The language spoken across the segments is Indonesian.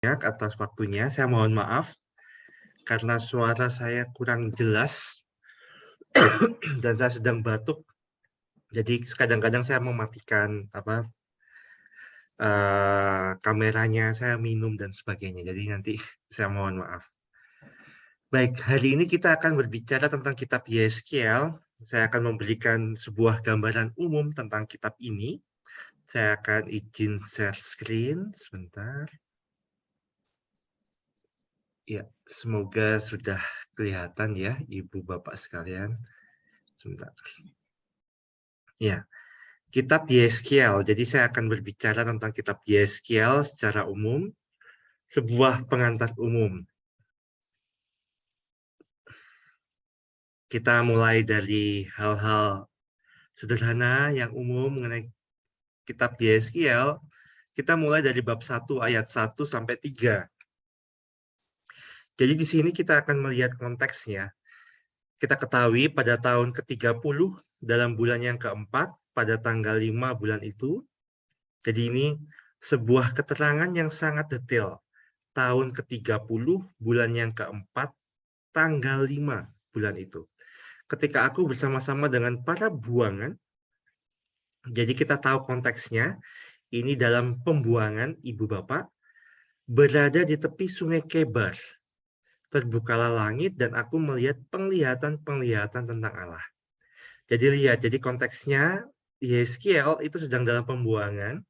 atas waktunya. Saya mohon maaf karena suara saya kurang jelas dan saya sedang batuk. Jadi kadang-kadang saya mematikan kameranya, saya minum dan sebagainya. Jadi nanti saya mohon maaf. Baik, hari ini kita akan berbicara tentang kitab Yeskel. Saya akan memberikan sebuah gambaran umum tentang kitab ini. Saya akan izin share screen sebentar. Ya, semoga sudah kelihatan ya, Ibu Bapak sekalian. Sebentar. Ya, kitab Yeskel. Jadi saya akan berbicara tentang kitab Yeskel secara umum, sebuah pengantar umum. Kita mulai dari hal-hal sederhana yang umum mengenai kitab Yeskel. Kita mulai dari bab 1 ayat 1 sampai 3. Jadi di sini kita akan melihat konteksnya. Kita ketahui pada tahun ke-30 dalam bulan yang keempat, pada tanggal 5 bulan itu. Jadi ini sebuah keterangan yang sangat detail. Tahun ke-30, bulan yang keempat, tanggal 5 bulan itu. Ketika aku bersama-sama dengan para buangan, jadi kita tahu konteksnya, ini dalam pembuangan Ibu Bapak, berada di tepi sungai Kebar. Terbukalah langit dan aku melihat penglihatan-penglihatan tentang Allah. Jadi lihat, jadi konteksnya Yeskiel itu sedang dalam pembuangan,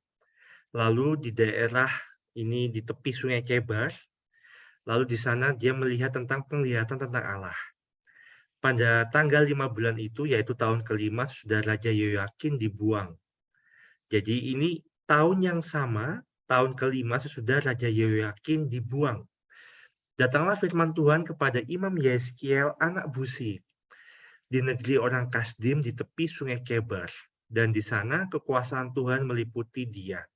lalu di daerah ini di tepi sungai Kebar, lalu di sana dia melihat tentang penglihatan tentang Allah. Pada tanggal 5 bulan itu, yaitu tahun ke-5, sudah Raja Yoyakin dibuang. Jadi ini tahun yang sama, tahun ke-5 sesudah Raja Yoyakin dibuang. Datanglah firman Tuhan kepada Imam Yeskiel anak Buzi di negeri orang Kasdim di tepi sungai Kebar. Dan di sana kekuasaan Tuhan meliputi dia.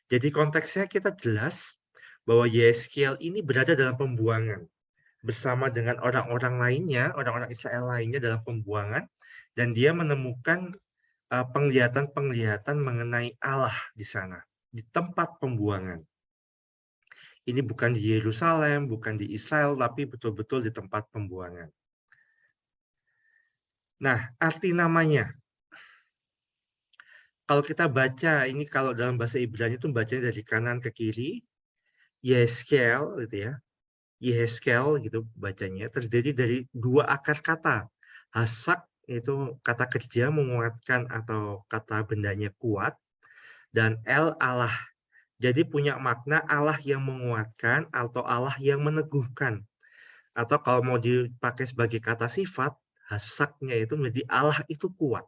Jadi konteksnya kita jelas bahwa Yeskiel ini berada dalam pembuangan bersama dengan orang-orang lainnya, orang-orang Israel lainnya dalam pembuangan, dan dia menemukan penglihatan-penglihatan mengenai Allah di sana, di tempat pembuangan. Ini bukan di Yerusalem, bukan di Israel, tapi betul-betul di tempat pembuangan. Nah, arti namanya. Kalau kita baca, ini kalau dalam bahasa Ibrani itu bacanya dari kanan ke kiri, Yeskel, gitu ya. Yeskel, gitu bacanya, terdiri dari dua akar kata. Hasak, itu kata kerja menguatkan atau kata bendanya kuat, dan El Allah. Jadi punya makna Allah yang menguatkan atau Allah yang meneguhkan. Atau kalau mau dipakai sebagai kata sifat, hasaknya itu menjadi Allah itu kuat.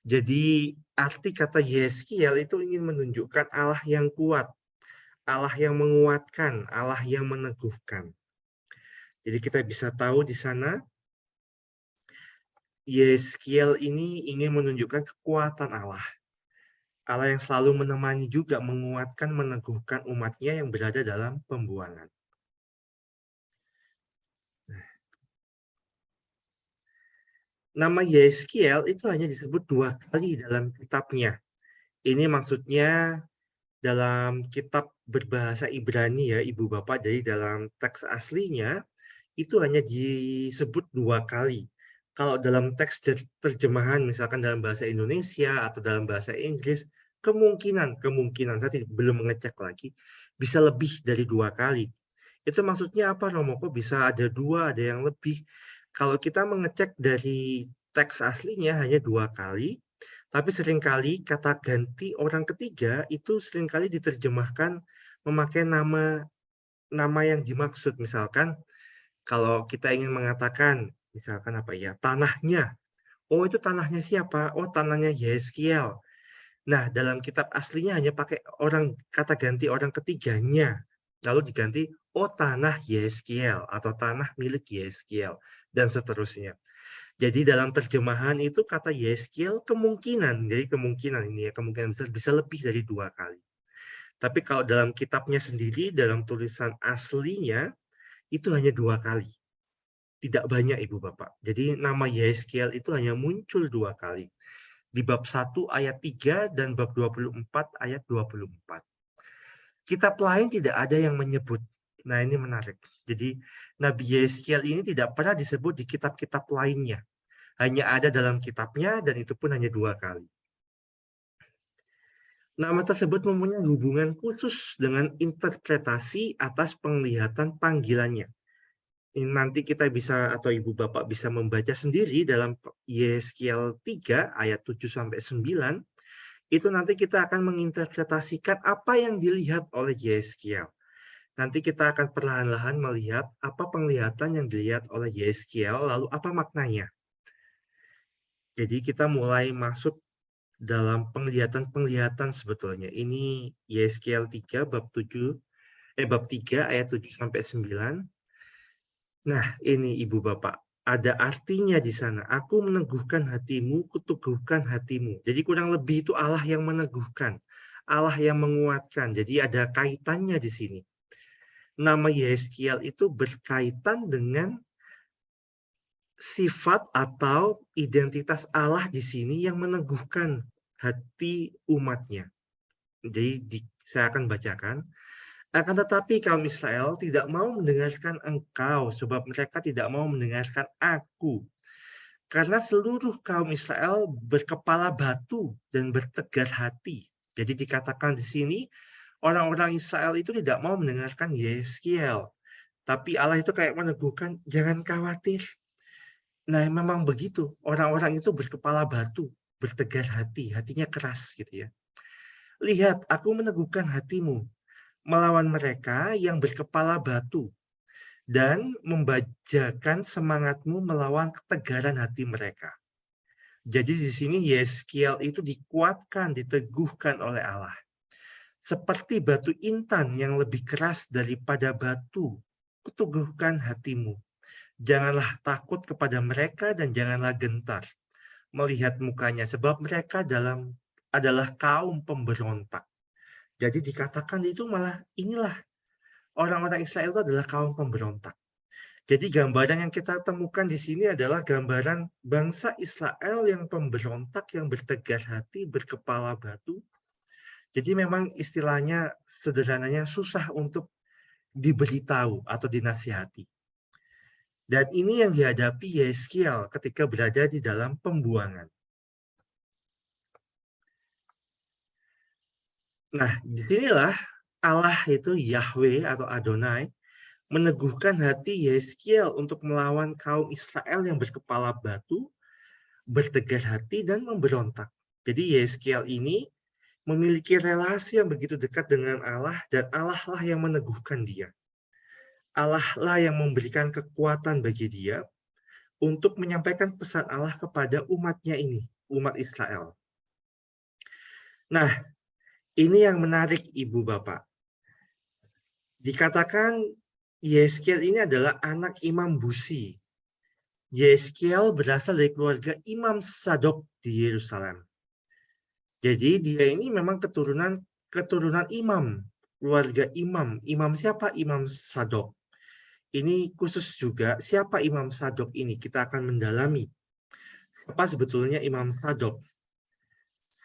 Jadi arti kata Yeskiel itu ingin menunjukkan Allah yang kuat, Allah yang menguatkan, Allah yang meneguhkan. Jadi kita bisa tahu di sana Yeskiel ini ingin menunjukkan kekuatan Allah. Allah yang selalu menemani juga menguatkan, meneguhkan umatnya yang berada dalam pembuangan. Nama Yeskiel itu hanya disebut 2 kali dalam kitabnya. Ini maksudnya dalam kitab berbahasa Ibrani ya, Ibu Bapak, jadi dalam teks aslinya itu hanya disebut 2 kali. Kalau dalam teks terjemahan, misalkan dalam bahasa Indonesia atau dalam bahasa Inggris, kemungkinan saya belum mengecek lagi, bisa lebih dari 2 kali. Itu maksudnya apa, Romo? Kok bisa ada 2, ada yang lebih? Kalau kita mengecek dari teks aslinya hanya 2 kali, tapi seringkali kata ganti orang ketiga itu seringkali diterjemahkan memakai nama yang dimaksud. Misalkan kalau kita ingin mengatakan, misalkan apa ya, tanahnya. Oh, itu tanahnya siapa? Oh, tanahnya Yeskiel. Nah, dalam kitab aslinya hanya pakai kata ganti orang ketiganya. Lalu diganti, oh tanah Yeskiel atau tanah milik Yeskiel dan seterusnya. Jadi dalam terjemahan itu kata Yeskiel kemungkinan, jadi kemungkinan ini ya, kemungkinan besar bisa lebih dari 2 kali. Tapi kalau dalam kitabnya sendiri, dalam tulisan aslinya, itu hanya 2 kali. Tidak banyak Ibu Bapak. Jadi nama Yeskiel itu hanya muncul 2 kali. Di bab 1 ayat 3 dan bab 24 ayat 24. Kitab lain tidak ada yang menyebut. Nah, ini menarik. Jadi, Nabi Yeskiel ini tidak pernah disebut di kitab-kitab lainnya. Hanya ada dalam kitabnya, dan itu pun hanya 2 kali. Nama tersebut mempunyai hubungan khusus dengan interpretasi atas penglihatan panggilannya. Ini nanti kita bisa, atau Ibu Bapak bisa membaca sendiri dalam Yeskiel 3 ayat 7-9. Itu nanti kita akan menginterpretasikan apa yang dilihat oleh Yeskiel. Nanti kita akan perlahan-lahan melihat apa penglihatan yang dilihat oleh Yeskiel, lalu apa maknanya. Jadi kita mulai masuk dalam penglihatan-penglihatan sebetulnya. Ini Yeskiel 3 bab 3 ayat 7-9. Nah, ini Ibu Bapak, ada artinya di sana. Aku meneguhkan hatimu, kuteguhkan hatimu. Jadi kurang lebih itu Allah yang meneguhkan, Allah yang menguatkan. Jadi ada kaitannya di sini. Nama Yeskiel itu berkaitan dengan sifat atau identitas Allah di sini yang meneguhkan hati umatnya. Jadi saya akan bacakan. Akan tetapi kaum Israel tidak mau mendengarkan engkau, sebab mereka tidak mau mendengarkan aku. Karena seluruh kaum Israel berkepala batu dan bertegar hati. Jadi dikatakan di sini, orang-orang Israel itu tidak mau mendengarkan Yeskiel. Tapi Allah itu kayak meneguhkan, jangan khawatir. Nah, memang begitu. Orang-orang itu berkepala batu, bertegar hati, hatinya keras gitu ya. Lihat, aku meneguhkan hatimu melawan mereka yang berkepala batu dan membajakan semangatmu melawan ketegaran hati mereka. Jadi di sini Yeskiel itu dikuatkan, diteguhkan oleh Allah. Seperti batu intan yang lebih keras daripada batu, kuteguhkan hatimu. Janganlah takut kepada mereka dan janganlah gentar melihat mukanya, sebab mereka adalah kaum pemberontak. Jadi dikatakan itu malah inilah orang-orang Israel itu adalah kaum pemberontak. Jadi gambaran yang kita temukan di sini adalah gambaran bangsa Israel yang pemberontak, yang bertegar hati, berkepala batu. Jadi memang istilahnya sederhananya susah untuk diberitahu atau dinasihati. Dan ini yang dihadapi Yeskiel ketika berada di dalam pembuangan. Nah, disinilah Allah itu Yahweh atau Adonai meneguhkan hati Yeskiel untuk melawan kaum Israel yang berkepala batu, bertegar hati, dan memberontak. Jadi Yeskiel ini memiliki relasi yang begitu dekat dengan Allah, dan Allah lah yang meneguhkan dia. Allah lah yang memberikan kekuatan bagi dia untuk menyampaikan pesan Allah kepada umatnya ini, umat Israel. Nah, ini yang menarik Ibu Bapak. Dikatakan Yeskiel ini adalah anak Imam Buzi. Yeskiel berasal dari keluarga Imam Sadok di Yerusalem. Jadi dia ini memang keturunan imam, keluarga imam. Imam siapa? Imam Sadok. Ini khusus juga siapa Imam Sadok ini, kita akan mendalami. Apa sebetulnya Imam Sadok?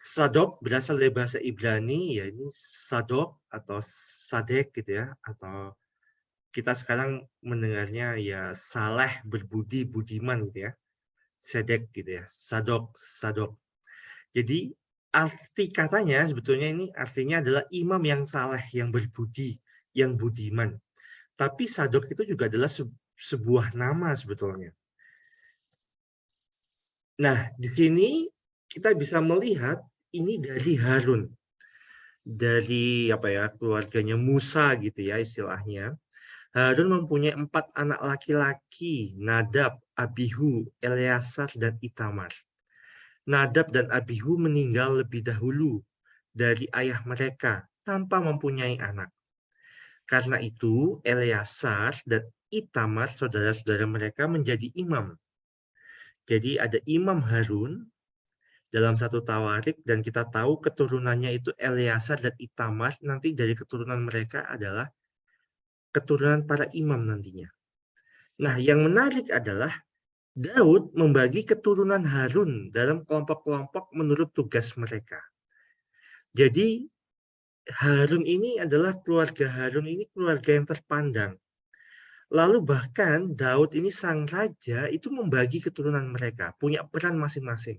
Sadok berasal dari bahasa Ibrani, ya ini Sadok atau Sadek gitu ya, atau kita sekarang mendengarnya ya saleh, berbudi, budiman gitu ya. Sedek gitu ya, Sadok, Sadok. Jadi arti katanya sebetulnya ini artinya adalah imam yang saleh, yang berbudi, yang budiman. Tapi Sadok itu juga adalah sebuah nama sebetulnya. Nah, di sini kita bisa melihat ini dari Harun. Dari apa ya, keluarganya Musa gitu ya istilahnya. Harun mempunyai 4 anak laki-laki, Nadab, Abihu, Eleazar, dan Itamar. Nadab dan Abihu meninggal lebih dahulu dari ayah mereka tanpa mempunyai anak. Karena itu, Eleazar dan Itamar, saudara-saudara mereka, menjadi imam. Jadi ada Imam Harun dalam satu tawarik, dan kita tahu keturunannya itu Eleazar dan Itamar, nanti dari keturunan mereka adalah keturunan para imam nantinya. Nah, yang menarik adalah Daud membagi keturunan Harun dalam kelompok-kelompok menurut tugas mereka. Jadi Harun ini adalah keluarga Harun ini keluarga yang terpandang. Lalu bahkan Daud ini sang raja itu membagi keturunan mereka, punya peran masing-masing.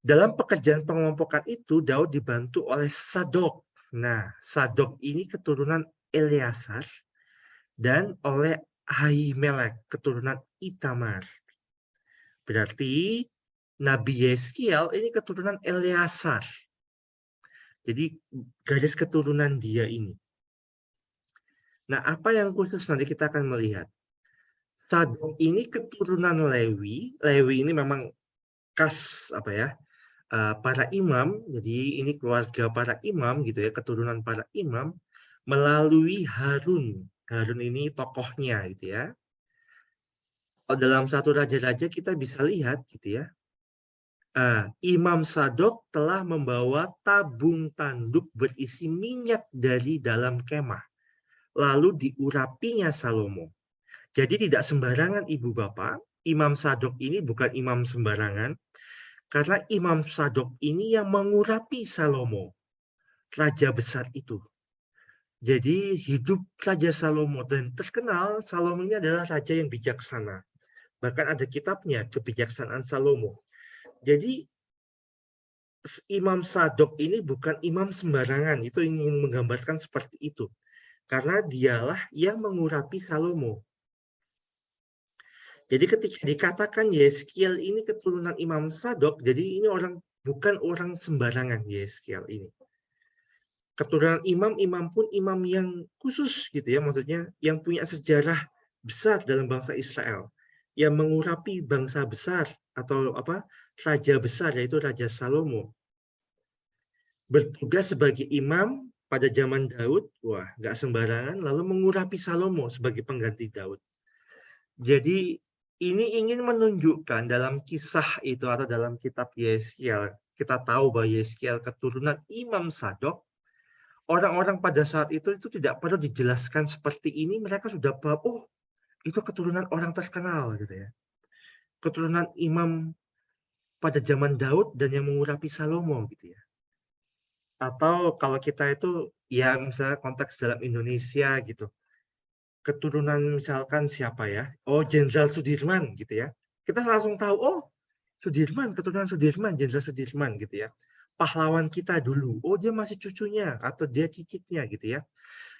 Dalam pekerjaan pengelompokan itu, Daud dibantu oleh Sadok. Nah, Sadok ini keturunan Eleazar dan oleh Ahimelek, keturunan Itamar. Berarti Nabi Yeskiel ini keturunan Eleazar. Jadi garis keturunan dia ini. Nah, apa yang khusus nanti kita akan melihat. Sadok ini keturunan Lewi. Lewi ini memang khas apa ya? Para imam. Jadi ini keluarga para imam gitu ya, keturunan para imam melalui Harun. Harun ini tokohnya gitu ya. Dalam satu raja-raja kita bisa lihat gitu ya. Imam Sadok telah membawa tabung tanduk berisi minyak dari dalam kemah, lalu diurapinya Salomo. Jadi tidak sembarangan ibu bapak, Imam Sadok ini bukan imam sembarangan, karena Imam Sadok ini yang mengurapi Salomo, raja besar itu. Jadi hidup Raja Salomo, dan terkenal Salomo ini adalah raja yang bijaksana. Bahkan ada kitabnya, Kebijaksanaan Salomo. Jadi Imam Sadok ini bukan imam sembarangan, itu ingin menggambarkan seperti itu. Karena dialah yang mengurapi Salomo. Jadi ketika dikatakan Yeskiel ini keturunan Imam Sadok, jadi ini bukan orang sembarangan Yeskiel ini. Keturunan imam pun imam yang khusus gitu ya, maksudnya yang punya sejarah besar dalam bangsa Israel, yang mengurapi bangsa besar atau raja besar, yaitu Raja Salomo. Bertugas sebagai imam pada zaman Daud, wah nggak sembarangan, lalu mengurapi Salomo sebagai pengganti Daud. Jadi ini ingin menunjukkan dalam kisah itu atau dalam kitab Yeskiel, kita tahu bahwa Yeskiel keturunan Imam Sadok. Orang-orang pada saat itu tidak perlu dijelaskan seperti ini, mereka sudah paham, oh itu keturunan orang terkenal gitu ya. Keturunan imam pada zaman Daud dan yang mengurapi Salomo gitu ya. Atau kalau kita itu ya misalnya konteks dalam Indonesia gitu, keturunan misalkan siapa ya, oh Jenderal Sudirman gitu ya, kita langsung tahu, oh Sudirman, keturunan Sudirman, Jenderal Sudirman gitu ya, pahlawan kita dulu, oh dia masih cucunya atau dia cicitnya gitu ya.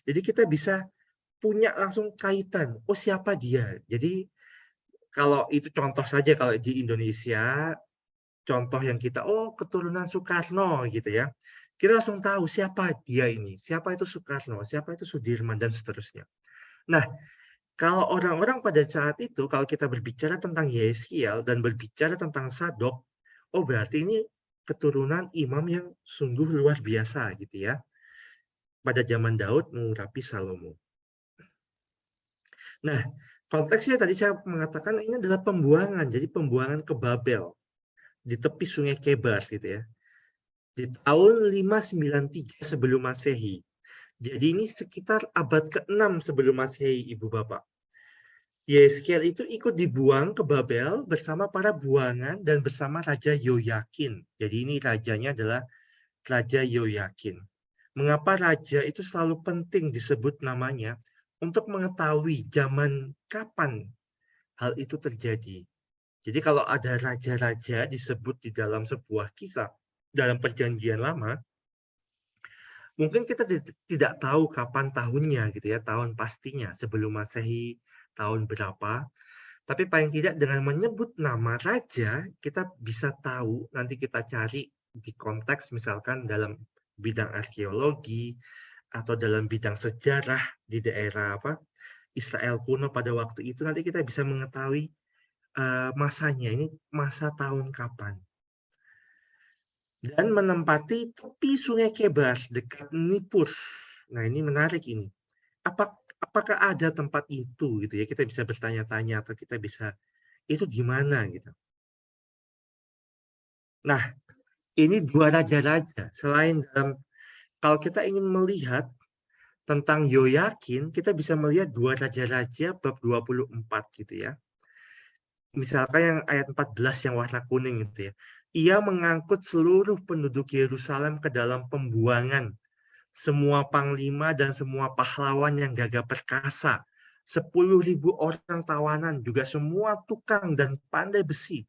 Jadi kita bisa punya langsung kaitan, oh siapa dia. Jadi kalau itu contoh saja, kalau di Indonesia contoh yang kita, oh keturunan Soekarno gitu ya, kita langsung tahu siapa dia ini, siapa itu Soekarno, siapa itu Sudirman, dan seterusnya. Nah, kalau orang-orang pada saat itu, kalau kita berbicara tentang Yeskiel dan berbicara tentang Sadok, oh berarti ini keturunan imam yang sungguh luar biasa gitu ya, pada zaman Daud mengurapi Salomo. Nah, konteksnya tadi saya mengatakan ini adalah pembuangan, jadi pembuangan ke Babel di tepi Sungai Kebar gitu ya. Di tahun 593 sebelum Masehi. Jadi ini sekitar abad ke-6 sebelum Masehi, Ibu Bapak. Yeskiel itu ikut dibuang ke Babel bersama para buangan dan bersama Raja Yoyakin. Jadi ini rajanya adalah Raja Yoyakin. Mengapa raja itu selalu penting disebut namanya? Untuk mengetahui zaman kapan hal itu terjadi. Jadi kalau ada raja-raja disebut di dalam sebuah kisah, dalam perjanjian lama, mungkin kita tidak tahu kapan tahunnya gitu ya, tahun pastinya, sebelum Masehi, tahun berapa. Tapi paling tidak dengan menyebut nama raja, kita bisa tahu, nanti kita cari di konteks misalkan dalam bidang arkeologi, atau dalam bidang sejarah di daerah Israel kuno pada waktu itu, nanti kita bisa mengetahui masanya, ini masa tahun kapan. Dan menempati tepi Sungai Kebar dekat Nippur. Nah ini menarik ini. Apakah ada tempat itu gitu ya? Kita bisa bertanya-tanya atau kita bisa itu di mana gitu. Nah ini dua raja-raja. Selain kalau kita ingin melihat tentang Yoyakin, kita bisa melihat dua raja-raja bab 24 gitu ya. Misalkan yang ayat 14 yang warna kuning itu ya. Ia mengangkut seluruh penduduk Yerusalem ke dalam pembuangan semua panglima dan semua pahlawan yang gagah perkasa, 10.000 orang tawanan, juga semua tukang dan pandai besi.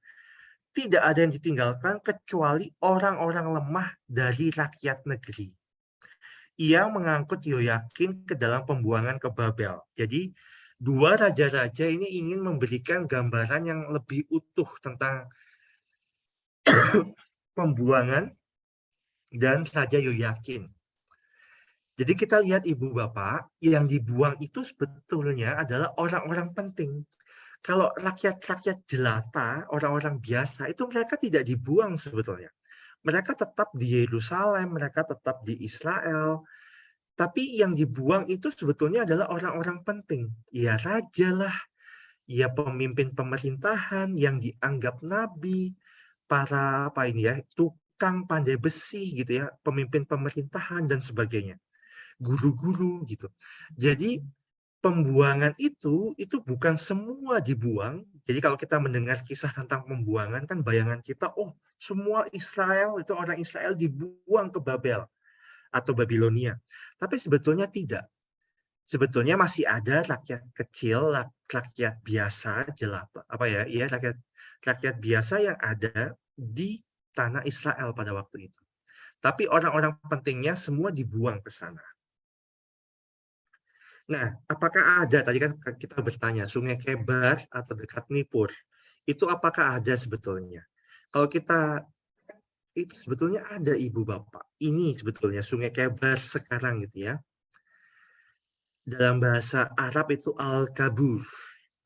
Tidak ada yang ditinggalkan kecuali orang-orang lemah dari rakyat negeri. Ia mengangkut Yoyakin ke dalam pembuangan ke Babel. Jadi, dua raja-raja ini ingin memberikan gambaran yang lebih utuh tentang pembuangan dan Raja Yoyakin. Jadi kita lihat Ibu Bapak, yang dibuang itu sebetulnya adalah orang-orang penting. Kalau rakyat-rakyat jelata, orang-orang biasa, itu mereka tidak dibuang sebetulnya. Mereka tetap di Yerusalem, mereka tetap di Israel, tapi yang dibuang itu sebetulnya adalah orang-orang penting. Ya raja lah, ya pemimpin pemerintahan yang dianggap nabi, para tukang pandai besi gitu ya, pemimpin pemerintahan dan sebagainya, guru-guru gitu. Jadi pembuangan itu bukan semua dibuang. Jadi kalau kita mendengar kisah tentang pembuangan kan bayangan kita, oh semua Israel itu orang Israel dibuang ke Babel atau Babilonia. Tapi sebetulnya tidak. Sebetulnya masih ada rakyat kecil, rakyat biasa, jelata, rakyat biasa yang ada di tanah Israel pada waktu itu. Tapi orang-orang pentingnya semua dibuang ke sana. Nah, apakah ada, tadi kan kita bertanya, Sungai Kebar atau dekat Nippur, itu apakah ada sebetulnya? Kalau kita, itu sebetulnya ada Ibu Bapak. Ini sebetulnya Sungai Kebar sekarang gitu ya. Dalam bahasa Arab itu Al-Kabur.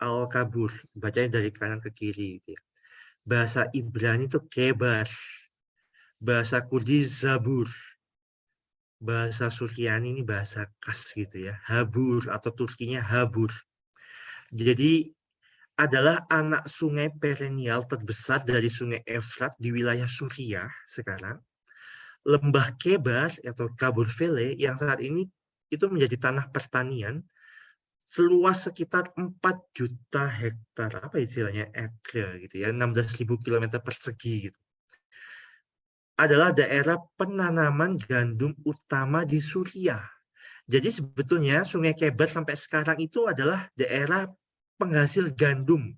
Al-Kabur, bacanya dari kanan ke kiri. Gitu ya. Bahasa Ibrani itu Kebar. Bahasa Kurdi Zabur. Bahasa Suryani ini bahasa khas gitu ya. Habur atau Turkinya Habur. Jadi adalah anak sungai perennial terbesar dari sungai Efrat di wilayah Suriah sekarang. Lembah Kebar atau Kabur Valley yang saat ini itu menjadi tanah pertanian seluas sekitar 4 juta hektar, apa istilahnya, acre gitu ya, 16.000 km persegi gitu. Adalah daerah penanaman gandum utama di Suriah. Jadi sebetulnya Sungai Kebar sampai sekarang itu adalah daerah penghasil gandum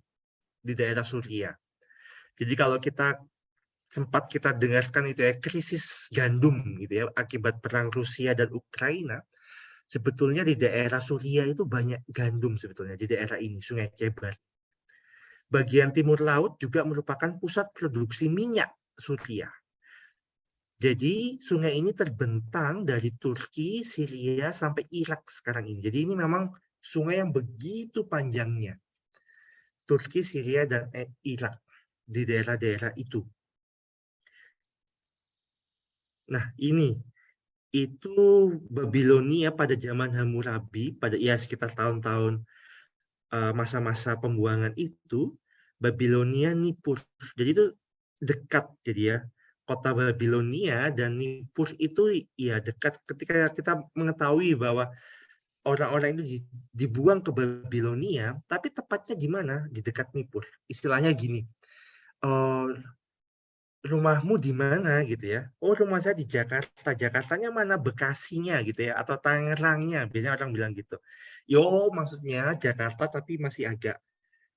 di daerah Suriah. Jadi kalau sempat kita dengarkan itu ya, krisis gandum gitu ya, akibat perang Rusia dan Ukraina, sebetulnya di daerah Suriah itu banyak gandum sebetulnya, di daerah ini, Sungai Kebar. Bagian timur laut juga merupakan pusat produksi minyak Suriah. Jadi sungai ini terbentang dari Turki, Syria, sampai Irak sekarang ini. Jadi ini memang sungai yang begitu panjangnya. Turki, Syria, dan Irak di daerah-daerah itu. Nah ini, itu Babilonia pada zaman Hammurabi, pada sekitar tahun-tahun masa-masa pembuangan itu, Babilonia Nippur. Jadi itu dekat, jadi ya. Kota Babilonia dan Nippur itu ya dekat. Ketika kita mengetahui bahwa orang-orang itu dibuang ke Babilonia, tapi tepatnya di mana? Di dekat Nippur. Istilahnya gini, rumahmu di mana gitu ya? Oh, rumah saya di Jakarta. Jakartanya mana? Bekasinya gitu ya, atau Tangerangnya. Biasanya orang bilang gitu. Yo, maksudnya Jakarta tapi masih agak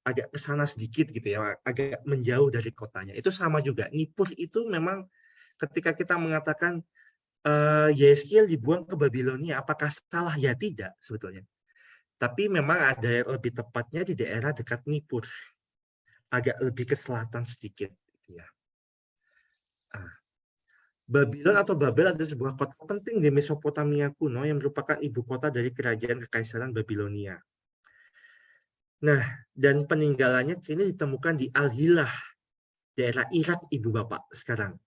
ke sana sedikit gitu ya, agak menjauh dari kotanya. Itu sama juga. Nippur itu memang ketika kita mengatakan Yeskiel dibuang ke Babilonia, apakah salah? Ya tidak sebetulnya. Tapi memang ada lebih tepatnya di daerah dekat Nippur. Agak lebih ke selatan sedikit gitu ya. Babylon atau Babel adalah sebuah kota penting di Mesopotamia kuno yang merupakan ibu kota dari kerajaan Kekaisaran Babilonia. Nah, dan peninggalannya kini ditemukan di Al-Hilah, daerah Irak, Ibu Bapak, sekarang.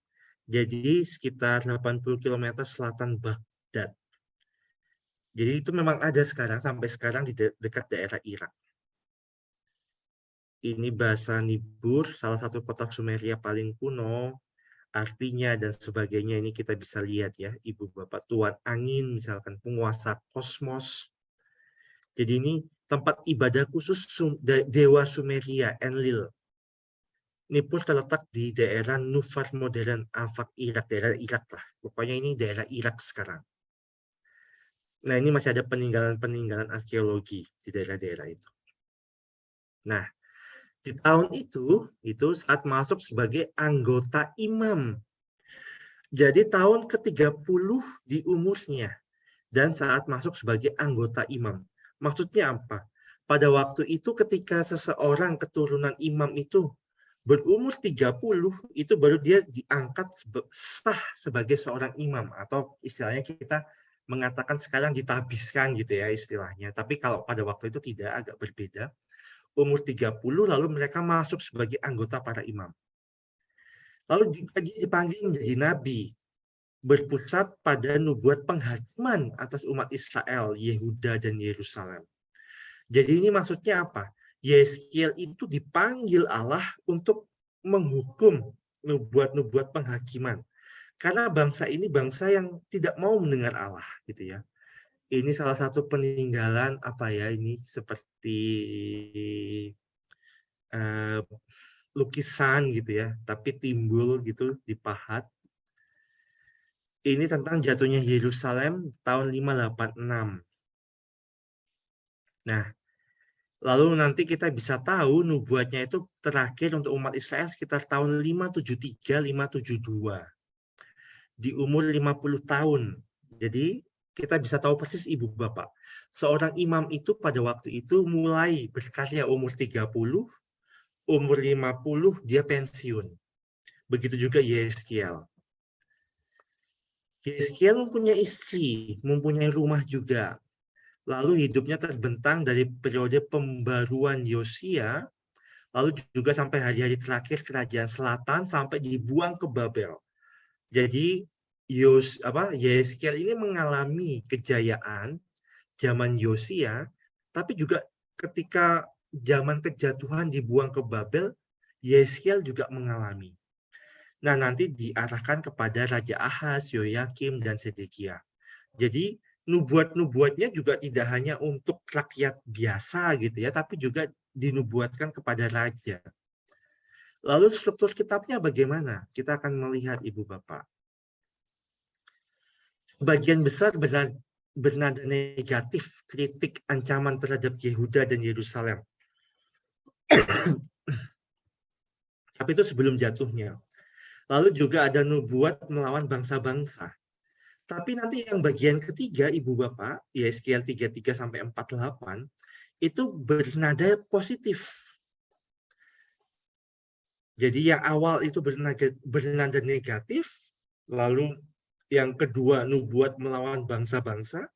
Jadi sekitar 80 km selatan Baghdad. Jadi itu memang ada sekarang, sampai sekarang di dekat daerah Irak. Ini bahasa Nippur, salah satu kota Sumeria paling kuno, artinya dan sebagainya. Ini kita bisa lihat ya, Ibu Bapak, Tuan Angin misalkan, penguasa kosmos. Jadi ini tempat ibadah khusus Dewa Sumeria, Enlil. Nippur terletak di daerah Nufar modern, Afak, Irak, daerah Irak lah. Pokoknya ini daerah Irak sekarang. Nah, ini masih ada peninggalan-peninggalan arkeologi di daerah-daerah itu. Nah, di tahun itu saat masuk sebagai anggota imam. Jadi tahun ke-30 di umurnya dan saat masuk sebagai anggota imam. Maksudnya apa? Pada waktu itu ketika seseorang keturunan imam itu berumur 30, itu baru dia diangkat sah sebagai seorang imam, atau istilahnya kita mengatakan sekarang ditabiskan gitu ya istilahnya. Tapi kalau pada waktu itu tidak, agak berbeda. Umur 30 lalu mereka masuk sebagai anggota para imam. Lalu juga dia dipanggil menjadi nabi, berpusat pada nubuat penghakiman atas umat Israel, Yehuda dan Yerusalem. Jadi ini maksudnya apa? Yeskiel itu dipanggil Allah untuk menghukum nubuat-nubuat penghakiman. Karena bangsa ini bangsa yang tidak mau mendengar Allah, gitu ya. Ini salah satu peninggalan apa ya? Ini seperti lukisan gitu ya, tapi timbul gitu dipahat. Ini tentang jatuhnya Yerusalem tahun 586. Nah, lalu nanti kita bisa tahu nubuatnya itu terakhir untuk umat Israel sekitar tahun 573-572. Di umur 50 tahun. Jadi kita bisa tahu persis ibu bapak. Seorang imam itu pada waktu itu mulai berkarya umur 30, umur 50 dia pensiun. Begitu juga Yeskiel. Yeskiel mempunyai istri, mempunyai rumah juga. Lalu hidupnya terbentang dari periode pembaruan Yosia, lalu juga sampai hari-hari terakhir kerajaan selatan sampai dibuang ke Babel. Jadi Yeskiel ini mengalami kejayaan zaman Yosia, tapi juga ketika zaman kejatuhan dibuang ke Babel, Yeskiel juga mengalami. Nah, nanti diarahkan kepada Raja Ahaz, Yoyakim, dan Sedekia. Jadi nubuat-nubuatnya juga tidak hanya untuk rakyat biasa gitu ya, tapi juga dinubuatkan kepada raja. Lalu struktur kitabnya bagaimana? Kita akan melihat Ibu Bapak. Sebagian besar bernada negatif, kritik, ancaman terhadap Yehuda dan Yerusalem. Tapi itu sebelum jatuhnya. Lalu juga ada nubuat melawan bangsa-bangsa. Tapi nanti yang bagian ketiga, Ibu Bapak, Yeskiel 33 sampai 48, itu bernada positif. Jadi yang awal itu bernada negatif, lalu yang kedua nubuat melawan bangsa-bangsa,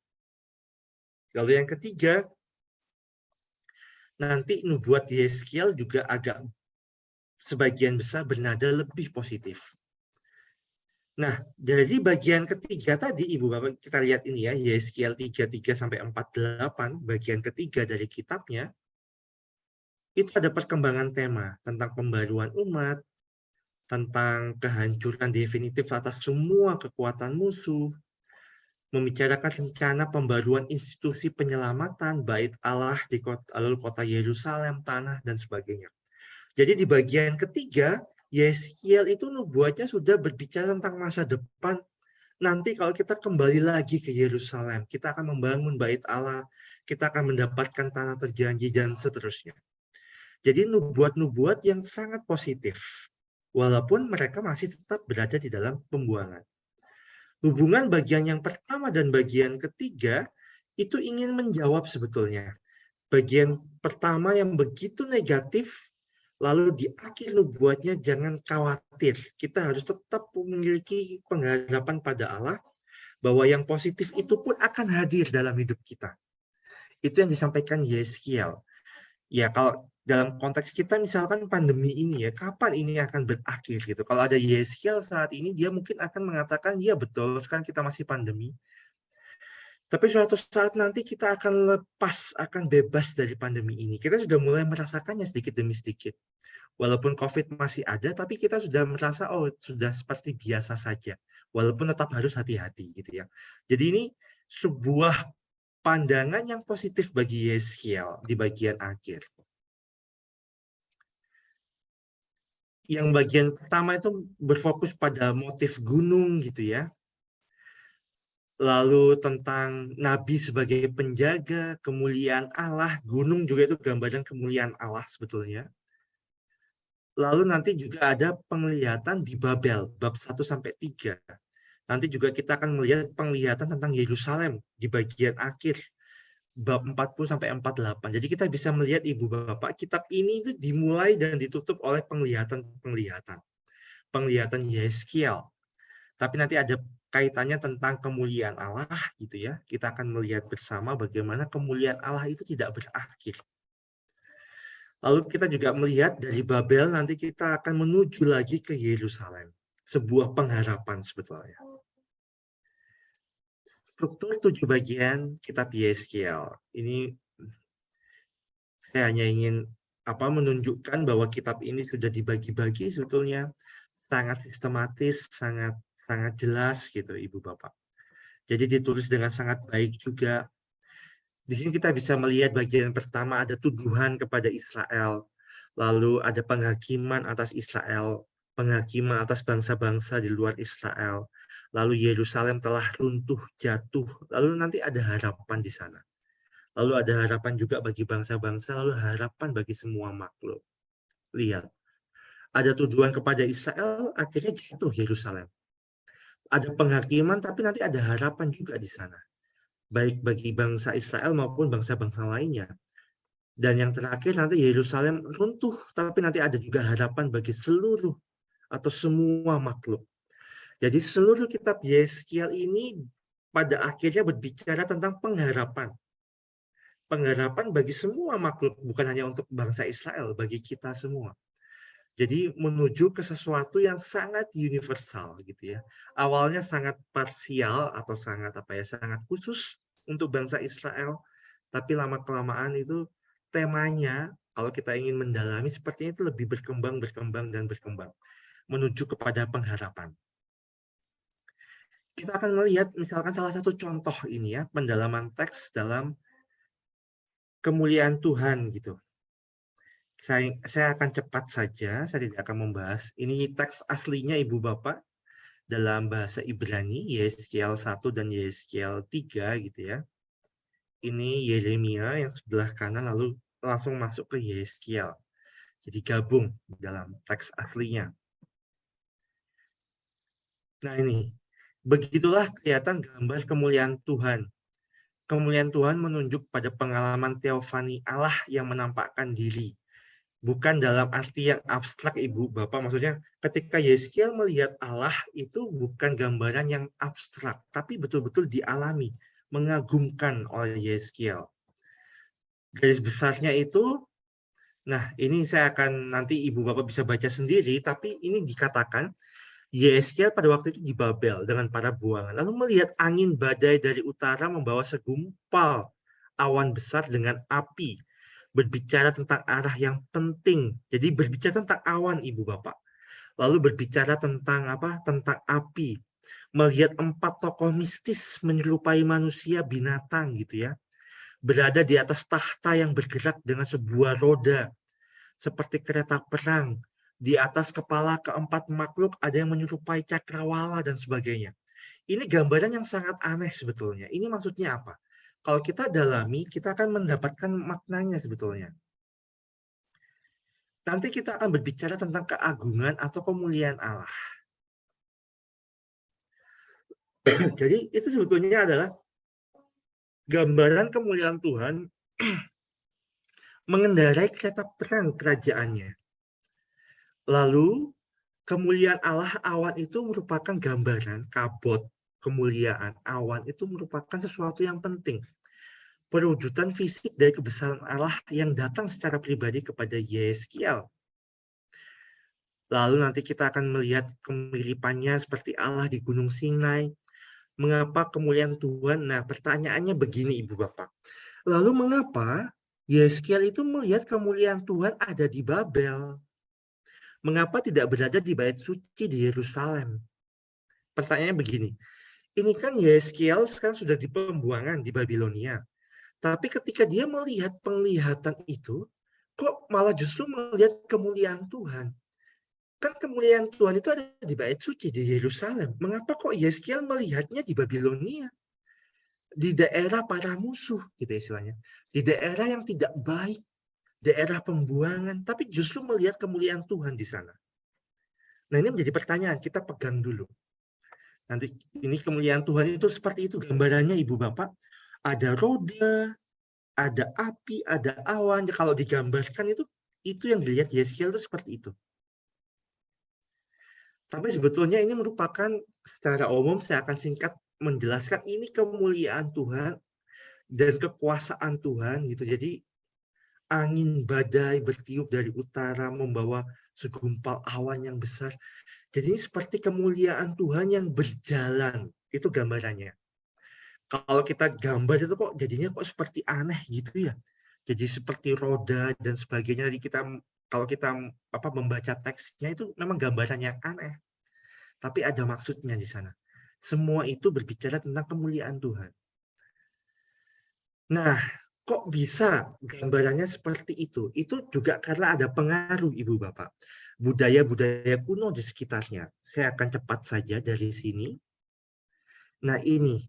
lalu yang ketiga nanti nubuat Yeskiel juga agak sebagian besar bernada lebih positif. Nah, dari bagian ketiga tadi, Ibu Bapak, kita lihat ini ya, Yeskiel 33 sampai 48, bagian ketiga dari kitabnya, itu ada perkembangan tema tentang pembaruan umat, tentang kehancuran definitif atas semua kekuatan musuh, membicarakan rencana pembaruan institusi penyelamatan, bait Allah di kota Yerusalem, tanah, dan sebagainya. Jadi di bagian ketiga, Yeskiel itu nubuatnya sudah berbicara tentang masa depan. Nanti kalau kita kembali lagi ke Yerusalem, kita akan membangun bait Allah, kita akan mendapatkan tanah terjanji, dan seterusnya. Jadi nubuat-nubuat yang sangat positif, walaupun mereka masih tetap berada di dalam pembuangan. Hubungan bagian yang pertama dan bagian ketiga itu ingin menjawab sebetulnya. Bagian pertama yang begitu negatif, lalu di akhir nubuatnya jangan khawatir. Kita harus tetap memiliki pengharapan pada Allah bahwa yang positif itu pun akan hadir dalam hidup kita. Itu yang disampaikan Yeskiel. Ya, kalau dalam konteks kita misalkan pandemi ini ya, kapan ini akan berakhir gitu. Kalau ada Yeskiel saat ini, dia mungkin akan mengatakan, ya betul, sekarang kita masih pandemi. Tapi suatu saat nanti kita akan lepas, akan bebas dari pandemi ini. Kita sudah mulai merasakannya sedikit demi sedikit. Walaupun COVID masih ada, tapi kita sudah merasa, oh sudah seperti biasa saja. Walaupun tetap harus hati-hati gitu ya. Jadi ini sebuah pandangan yang positif bagi Yeskiel di bagian akhir. Yang bagian pertama itu berfokus pada motif gunung gitu ya. Lalu tentang nabi sebagai penjaga, kemuliaan Allah, gunung juga itu gambaran kemuliaan Allah sebetulnya. Lalu nanti juga ada penglihatan di Babel, bab 1 sampai 3. Nanti juga kita akan melihat penglihatan tentang Yerusalem di bagian akhir, bab 40 sampai 48. Jadi kita bisa melihat Ibu Bapak, kitab ini itu dimulai dan ditutup oleh penglihatan-penglihatan. Penglihatan Yeskiel. Tapi nanti ada kaitannya tentang kemuliaan Allah gitu ya. Kita akan melihat bersama bagaimana kemuliaan Allah itu tidak berakhir. Lalu kita juga melihat dari Babel nanti kita akan menuju lagi ke Yerusalem. Sebuah pengharapan sebetulnya. Struktur 7 bagian kitab Yeskiel. Ini saya hanya ingin menunjukkan bahwa kitab ini sudah dibagi-bagi sebetulnya sangat sistematis, sangat jelas gitu Ibu Bapak. Jadi ditulis dengan sangat baik juga. Di sini kita bisa melihat bagian pertama ada tuduhan kepada Israel, lalu ada penghakiman atas Israel, penghakiman atas bangsa-bangsa di luar Israel, lalu Yerusalem telah runtuh, jatuh, lalu nanti ada harapan di sana. Lalu ada harapan juga bagi bangsa-bangsa, lalu harapan bagi semua makhluk. Lihat, ada tuduhan kepada Israel, akhirnya jatuh Yerusalem. Ada penghakiman, tapi nanti ada harapan juga di sana. Baik bagi bangsa Israel maupun bangsa-bangsa lainnya. Dan yang terakhir nanti Yerusalem runtuh, tapi nanti ada juga harapan bagi seluruh atau semua makhluk. Jadi seluruh kitab Yeskiel ini pada akhirnya berbicara tentang pengharapan. Pengharapan bagi semua makhluk, bukan hanya untuk bangsa Israel, bagi kita semua. Jadi menuju ke sesuatu yang sangat universal gitu ya. Awalnya sangat parsial atau sangat sangat khusus untuk bangsa Israel, tapi lama-kelamaan itu temanya kalau kita ingin mendalami sepertinya itu lebih berkembang menuju kepada pengharapan. Kita akan melihat misalkan salah satu contoh ini ya, pendalaman teks dalam kemuliaan Tuhan gitu. Saya akan cepat saja, saya tidak akan membahas. Ini teks aslinya Ibu Bapak dalam bahasa Ibrani, Yeskiel 1 dan Yeskiel 3 gitu ya. Ini Yeremia yang sebelah kanan lalu langsung masuk ke Yeskiel. Jadi gabung dalam teks aslinya. Nah ini, begitulah kelihatan gambar kemuliaan Tuhan. Kemuliaan Tuhan menunjuk pada pengalaman teofani Allah yang menampakkan diri. Bukan dalam arti yang abstrak Ibu Bapak, maksudnya ketika Yeskiel melihat Allah itu bukan gambaran yang abstrak, tapi betul-betul dialami, mengagumkan oleh Yeskiel. Garis besarnya itu, nah ini saya akan nanti Ibu Bapak bisa baca sendiri, tapi ini dikatakan Yeskiel pada waktu itu di Babel dengan para buangan, lalu melihat angin badai dari utara membawa segumpal awan besar dengan api, berbicara tentang arah yang penting. Jadi berbicara tentang awan Ibu Bapak. Lalu berbicara tentang Tentang api. Melihat 4 tokoh mistis menyerupai manusia binatang gitu ya. Berada di atas tahta yang bergerak dengan sebuah roda seperti kereta perang. Di atas kepala keempat makhluk ada yang menyerupai cakrawala dan sebagainya. Ini gambaran yang sangat aneh sebetulnya. Ini maksudnya apa? Kalau kita dalami, kita akan mendapatkan maknanya sebetulnya. Nanti kita akan berbicara tentang keagungan atau kemuliaan Allah. Jadi itu sebetulnya adalah gambaran kemuliaan Tuhan mengendarai kereta perang kerajaannya. Lalu kemuliaan Allah, awan itu merupakan gambaran kabut kemuliaan. Awan itu merupakan sesuatu yang penting. Perwujudan fisik dari kebesaran Allah yang datang secara pribadi kepada Yeskiel. Lalu nanti kita akan melihat kemiripannya seperti Allah di Gunung Sinai. Mengapa kemuliaan Tuhan? Nah, pertanyaannya begini Ibu Bapak. Lalu mengapa Yeskiel itu melihat kemuliaan Tuhan ada di Babel? Mengapa tidak berada di bait suci di Yerusalem? Pertanyaannya begini. Ini kan Yeskiel sekarang sudah di pembuangan di Babilonia. Tapi ketika dia melihat penglihatan itu, kok malah justru melihat kemuliaan Tuhan? Kan kemuliaan Tuhan itu ada di bait suci di Yerusalem. Mengapa kok Yeskiel melihatnya di Babilonia? di daerah para musuh, gitu istilahnya. Di daerah yang tidak baik, daerah pembuangan, tapi justru melihat kemuliaan Tuhan di sana. Nah, ini menjadi pertanyaan, kita pegang dulu. Nanti ini kemuliaan Tuhan itu seperti itu gambarannya Ibu Bapak. Ada roda, ada api, ada awan. Kalau digambarkan itu yang dilihat Yeskiel itu seperti itu. Tapi sebetulnya ini merupakan secara umum saya akan singkat menjelaskan ini kemuliaan Tuhan dan kekuasaan Tuhan gitu. Jadi angin badai bertiup dari utara membawa segumpal awan yang besar. Jadi ini seperti kemuliaan Tuhan yang berjalan. Itu gambarannya. Kalau kita gambar itu kok jadinya kok seperti aneh gitu ya. Jadi seperti roda dan sebagainya. Jadi kalau kita membaca teksnya itu memang gambarannya aneh. Tapi ada maksudnya di sana. Semua itu berbicara tentang kemuliaan Tuhan. Nah, kok bisa gambarannya seperti itu? Itu juga karena ada pengaruh Ibu Bapak. Budaya-budaya kuno di sekitarnya. Saya akan cepat saja dari sini. Nah ini,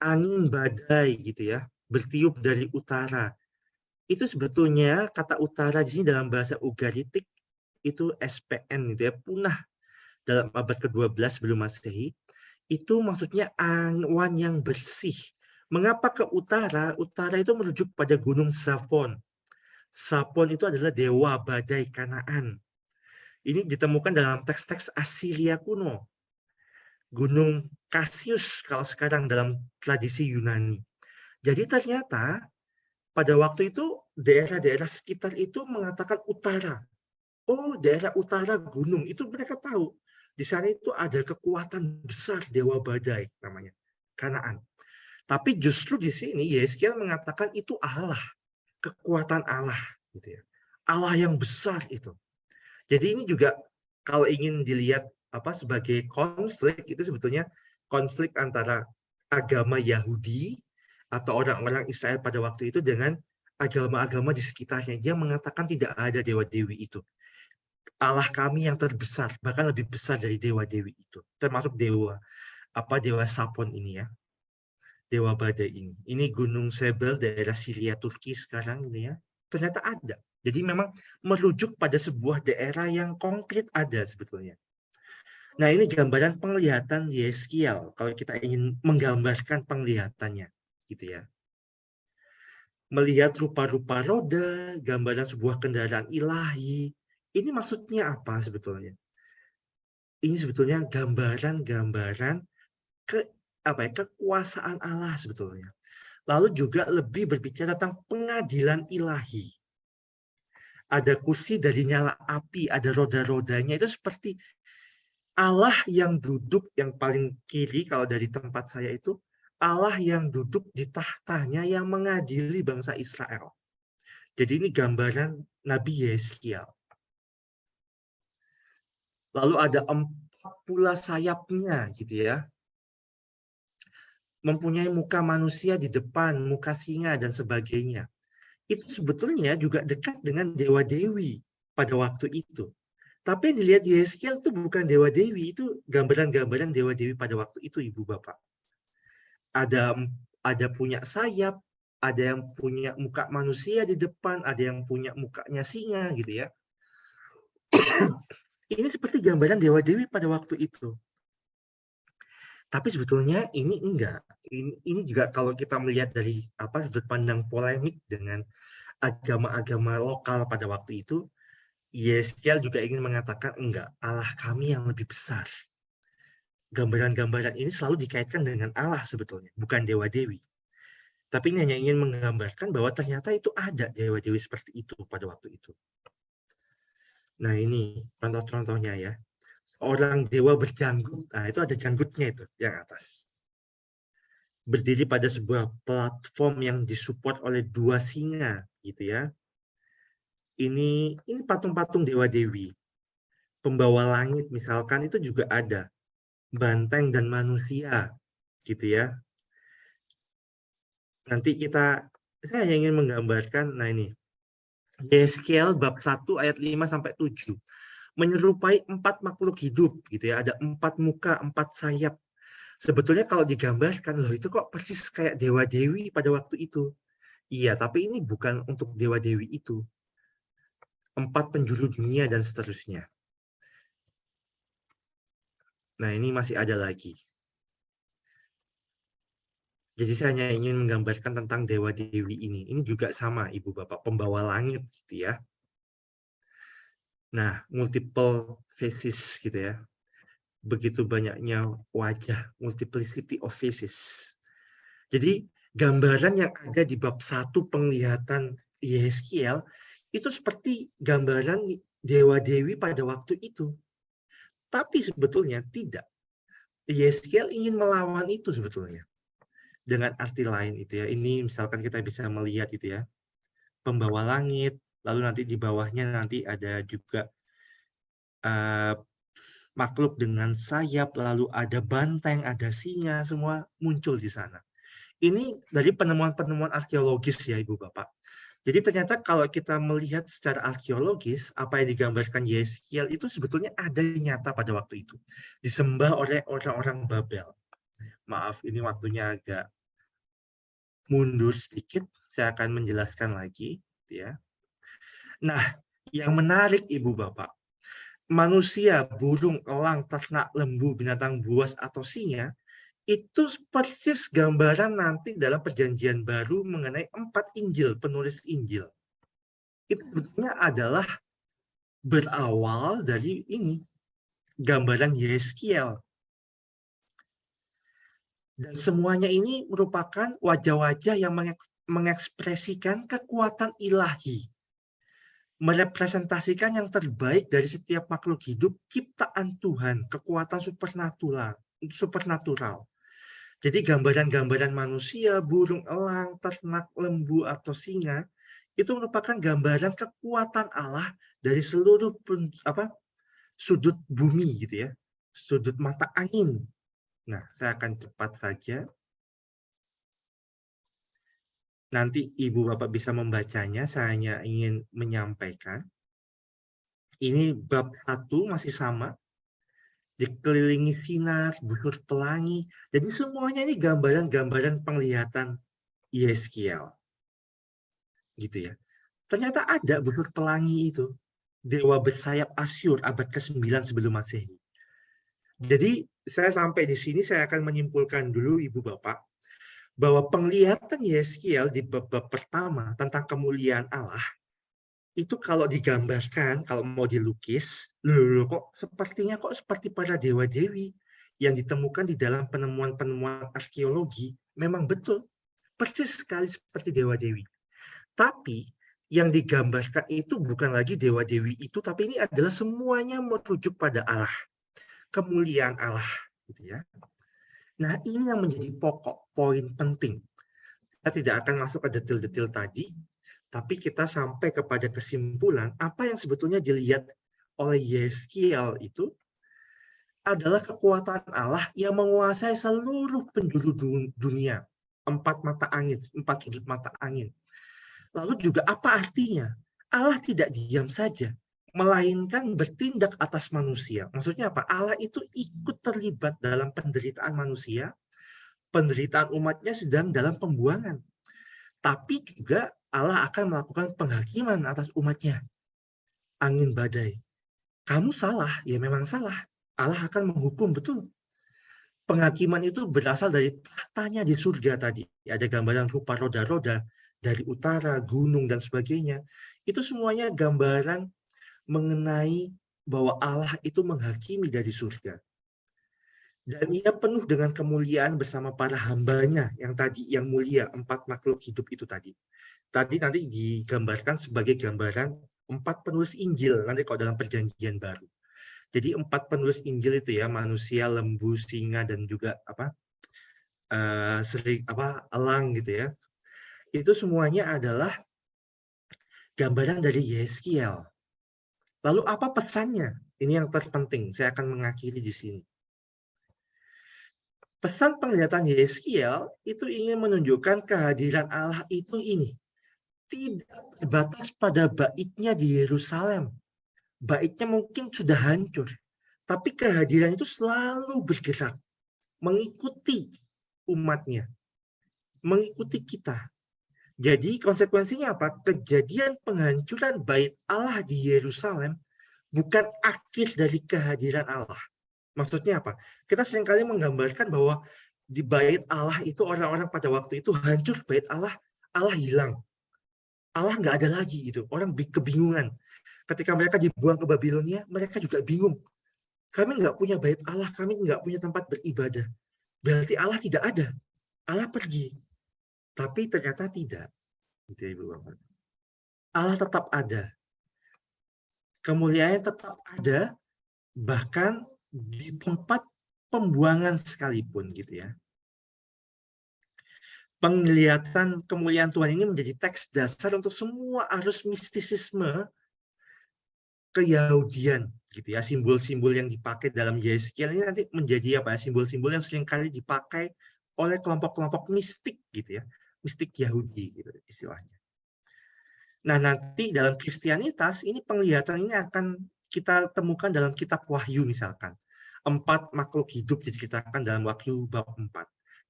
angin badai gitu ya, bertiup dari utara. Itu sebetulnya kata utara di sini dalam bahasa Ugaritik itu SPN gitu ya, punah dalam abad ke-12 sebelum Masehi. Itu maksudnya awan yang bersih. Mengapa ke utara? Utara itu merujuk pada gunung Zafon. Zafon itu adalah dewa badai Kanaan. Ini ditemukan dalam teks-teks Asiria kuno. Gunung Cassius kalau sekarang dalam tradisi Yunani. Jadi ternyata pada waktu itu daerah-daerah sekitar itu mengatakan utara. Oh, daerah utara gunung. Itu mereka tahu. Di sana itu ada kekuatan besar dewa badai namanya. Kanaan. Tapi justru di sini Yeskiel mengatakan itu Allah, kekuatan Allah gitu ya. Allah yang besar itu. Jadi ini juga kalau ingin dilihat sebagai konflik itu sebetulnya konflik antara agama Yahudi atau orang-orang Israel pada waktu itu dengan agama-agama di sekitarnya. Dia mengatakan tidak ada dewa-dewi itu. Allah kami yang terbesar, bahkan lebih besar dari dewa-dewi itu. Termasuk dewa Sapon ini ya. Dewa badai ini. Ini Gunung Sebel daerah Syria Turki sekarang ini ya. Ternyata ada. Jadi memang merujuk pada sebuah daerah yang konkret ada sebetulnya. Nah, ini gambaran penglihatan Yeskiel kalau kita ingin menggambarkan penglihatannya gitu ya. Melihat rupa-rupa roda, gambaran sebuah kendaraan ilahi. Ini maksudnya apa sebetulnya? Ini sebetulnya gambaran-gambaran kekuasaan Allah sebetulnya. Lalu juga lebih berbicara tentang pengadilan ilahi. Ada kursi dari nyala api, ada roda-rodanya. Itu seperti Allah yang duduk yang paling kiri kalau dari tempat saya itu, Allah yang duduk di tahtanya yang mengadili bangsa Israel. Jadi ini gambaran Nabi Yeskiel. Lalu ada 4 pula sayapnya gitu ya. Mempunyai muka manusia di depan, muka singa dan sebagainya. Itu sebetulnya juga dekat dengan dewa-dewi pada waktu itu. Tapi yang dilihat di Yeskiel itu bukan dewa-dewi, itu gambaran-gambaran dewa-dewi pada waktu itu, Ibu Bapak. Ada punya sayap, ada yang punya muka manusia di depan, ada yang punya mukanya singa gitu ya. Ini seperti gambaran dewa-dewi pada waktu itu. Tapi sebetulnya ini enggak. Ini juga kalau kita melihat dari sudut pandang polemik dengan agama-agama lokal pada waktu itu, Yeskiel juga ingin mengatakan enggak, Allah kami yang lebih besar. Gambaran-gambaran ini selalu dikaitkan dengan Allah sebetulnya, bukan dewa-dewi. Tapi ini hanya ingin menggambarkan bahwa ternyata itu ada dewa-dewi seperti itu pada waktu itu. Nah ini contoh-contohnya ya. Orang dewa berjanggut, nah itu ada janggutnya itu yang atas. Berdiri pada sebuah platform yang disupport oleh 2 singa gitu ya. Ini patung-patung dewa-dewi. Pembawa langit misalkan itu juga ada. Banteng dan manusia gitu ya. Nanti saya ingin menggambarkan, nah ini Yeskiel bab 1 ayat 5-7 menyerupai 4 makhluk hidup gitu ya, ada 4 muka, 4 sayap. Sebetulnya kalau digambarkan, loh itu kok persis kayak dewa-dewi pada waktu itu. Iya, tapi ini bukan untuk dewa-dewi itu. 4 penjuru dunia dan seterusnya. Nah, ini masih ada lagi. Jadi saya hanya ingin menggambarkan tentang dewa-dewi ini. Ini juga sama, Ibu Bapak, pembawa langit gitu ya. Nah, multiple faces gitu ya. Begitu banyaknya wajah, multiplicity of faces. Jadi gambaran yang ada di bab 1 penglihatan Yeskiel itu seperti gambaran dewa-dewi pada waktu itu. Tapi sebetulnya tidak. Yeskiel ingin melawan itu sebetulnya. Dengan arti lain itu ya. Ini misalkan kita bisa melihat itu ya. Pembawa langit, lalu nanti di bawahnya nanti ada juga makhluk dengan sayap, lalu ada banteng, ada singa, semua muncul di sana. Ini dari penemuan-penemuan arkeologis ya Ibu Bapak. Jadi ternyata kalau kita melihat secara arkeologis, apa yang digambarkan Yeskiel itu sebetulnya ada nyata pada waktu itu. Disembah oleh orang-orang Babel. Maaf, ini waktunya agak mundur sedikit, saya akan menjelaskan lagi. Ya. Nah, yang menarik Ibu Bapak, manusia, burung, elang, ternak, lembu, binatang buas, atau singa, itu persis gambaran nanti dalam perjanjian baru mengenai 4 Injil, penulis Injil. Itu sebetulnya adalah berawal dari ini, gambaran Yeskiel. Dan semuanya ini merupakan wajah-wajah yang mengekspresikan kekuatan ilahi. Merepresentasikan yang terbaik dari setiap makhluk hidup, ciptaan Tuhan, kekuatan supernatural. Jadi gambaran-gambaran manusia, burung, elang, ternak, lembu, atau singa, itu merupakan gambaran kekuatan Allah dari seluruh sudut bumi gitu ya, sudut mata angin. Nah, saya akan cepat saja. Nanti Ibu Bapak bisa membacanya, saya hanya ingin menyampaikan. Ini bab 1 masih sama. Dikelilingi sinar, busur pelangi. Jadi semuanya ini gambaran-gambaran penglihatan Yeskiel. Gitu ya. Ternyata ada busur pelangi itu. Dewa bersayap Asyur abad ke-9 sebelum Masehi. Jadi saya sampai di sini saya akan menyimpulkan dulu Ibu Bapak bahwa penglihatan Yeskiel di bab pertama tentang kemuliaan Allah itu kalau digambarkan, kalau mau dilukis, kok seperti para dewa-dewi yang ditemukan di dalam penemuan-penemuan arkeologi, memang betul, persis sekali seperti dewa-dewi. Tapi yang digambarkan itu bukan lagi dewa-dewi itu, tapi ini adalah semuanya merujuk pada Allah, kemuliaan Allah, gitu ya. Nah, ini yang menjadi pokok poin penting. Kita tidak akan masuk ke detail-detail tadi, tapi kita sampai kepada kesimpulan apa yang sebetulnya dilihat oleh Yeskiel itu adalah kekuatan Allah yang menguasai seluruh penjuru dunia, 4 mata angin, 4 sudut mata angin. Lalu juga apa artinya? Allah tidak diam saja, melainkan bertindak atas manusia. Maksudnya apa? Allah itu ikut terlibat dalam penderitaan manusia, penderitaan umatnya sedang dalam pembuangan. Tapi juga Allah akan melakukan penghakiman atas umatnya. Angin badai. Kamu salah, ya memang salah. Allah akan menghukum, betul. Penghakiman itu berasal dari tahtanya di surga tadi. Ada gambaran rupa roda-roda dari utara, gunung, dan sebagainya. Itu semuanya gambaran mengenai bahwa Allah itu menghakimi dari surga. Dan ia penuh dengan kemuliaan bersama para hambanya yang tadi, yang mulia, 4 makhluk hidup itu tadi. Tadi nanti digambarkan sebagai gambaran 4 penulis Injil, nanti kalau dalam perjanjian baru. Jadi 4 penulis Injil itu ya, manusia, lembu, singa, dan juga elang gitu ya. Itu semuanya adalah gambaran dari Yeskiel. Lalu apa pesannya? Ini yang terpenting, saya akan mengakhiri di sini. Pesan penglihatan Yeskiel itu ingin menunjukkan kehadiran Allah itu ini. Tidak terbatas pada baitnya di Yerusalem. Baitnya mungkin sudah hancur. Tapi kehadiran itu selalu bergerak. mengikuti umatnya, mengikuti kita. Jadi konsekuensinya apa? Kejadian penghancuran bait Allah di Yerusalem bukan akhir dari kehadiran Allah. Maksudnya apa? Kita seringkali menggambarkan bahwa di bait Allah itu orang-orang pada waktu itu hancur bait Allah, Allah hilang. Allah nggak ada lagi gitu. Orang kebingungan. Ketika mereka dibuang ke Babilonia, mereka juga bingung. Kami nggak punya bait Allah, kami nggak punya tempat beribadah. Berarti Allah tidak ada. Allah pergi. Tapi ternyata tidak. Gitu ya, Ibu Bapak. Allah tetap ada. Kemuliaan tetap ada, bahkan di tempat pembuangan sekalipun gitu ya. Penglihatan kemuliaan Tuhan ini menjadi teks dasar untuk semua arus mistisisme keyahudian gitu ya. Simbol-simbol yang dipakai dalam Yeskiel ini nanti menjadi apa ya? Simbol-simbol yang seringkali dipakai oleh kelompok-kelompok mistik gitu ya. Mistik Yahudi gitu istilahnya. Nah, nanti dalam Kristianitas ini penglihatan ini akan kita temukan dalam kitab Wahyu misalkan. 4 makhluk hidup diceritakan dalam Wahyu bab 4.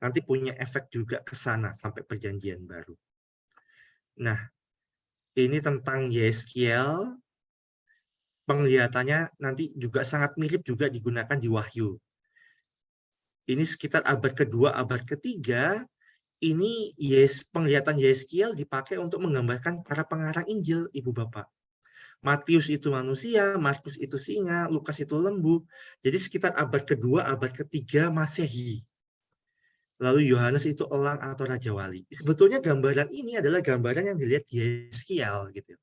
Nanti punya efek juga ke sana sampai perjanjian baru. Nah, ini tentang Yeskiel, penglihatannya nanti juga sangat mirip juga digunakan di Wahyu. Ini sekitar abad kedua, abad ketiga, ini penglihatan Yeskiel dipakai untuk menggambarkan para pengarang Injil, Ibu Bapak. Matius itu manusia, Markus itu singa, Lukas itu lembu. Jadi sekitar abad kedua, abad ketiga Masehi. Lalu Yohanes itu elang atau Raja Wali. Sebetulnya gambaran ini adalah gambaran yang dilihat di Yeskiel gitu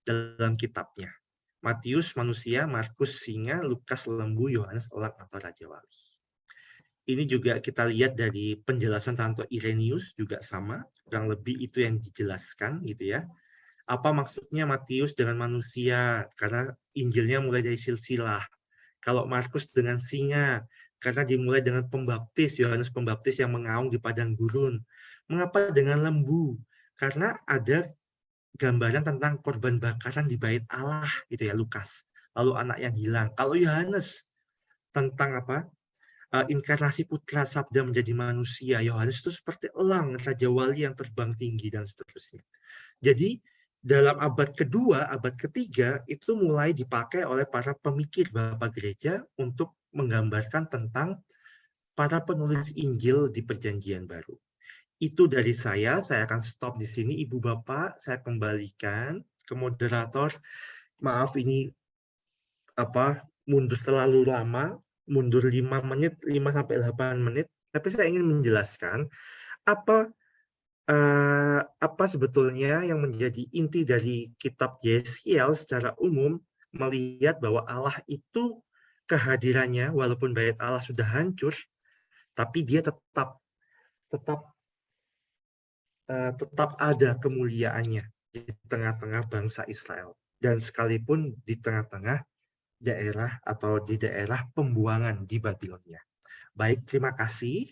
dalam kitabnya. Matius manusia, Markus singa, Lukas lembu, Yohanes elang atau Raja Wali. Ini juga kita lihat dari penjelasan Santo Irenaeus juga sama, kurang lebih itu yang dijelaskan gitu ya. Apa maksudnya Matius dengan manusia? Karena Injilnya mulai dari silsilah. Kalau Markus dengan singa, karena dimulai dengan pembaptis, Yohanes Pembaptis yang mengaum di padang gurun. Mengapa dengan lembu? Karena ada gambaran tentang korban bakaran di bait Allah, gitu ya, Lukas. Lalu anak yang hilang. Kalau Yohanes tentang apa? Inkarnasi putra sabda menjadi manusia. Yohanes itu seperti elang, Raja Wali yang terbang tinggi dan seterusnya. Jadi dalam abad kedua, abad ketiga itu mulai dipakai oleh para pemikir Bapak Gereja untuk menggambarkan tentang para penulis Injil di Perjanjian Baru. Itu dari saya akan stop di sini. Ibu Bapak, saya kembalikan ke moderator. Maaf ini mundur terlalu lama, mundur 5 menit, 5 sampai 8 menit. Tapi saya ingin menjelaskan apa sebetulnya yang menjadi inti dari kitab Yeskiel secara umum, melihat bahwa Allah itu kehadirannya walaupun bait Allah sudah hancur, tapi dia tetap ada kemuliaannya di tengah-tengah bangsa Israel dan sekalipun di tengah-tengah daerah atau di daerah pembuangan di Babilonia. Baik, terima kasih.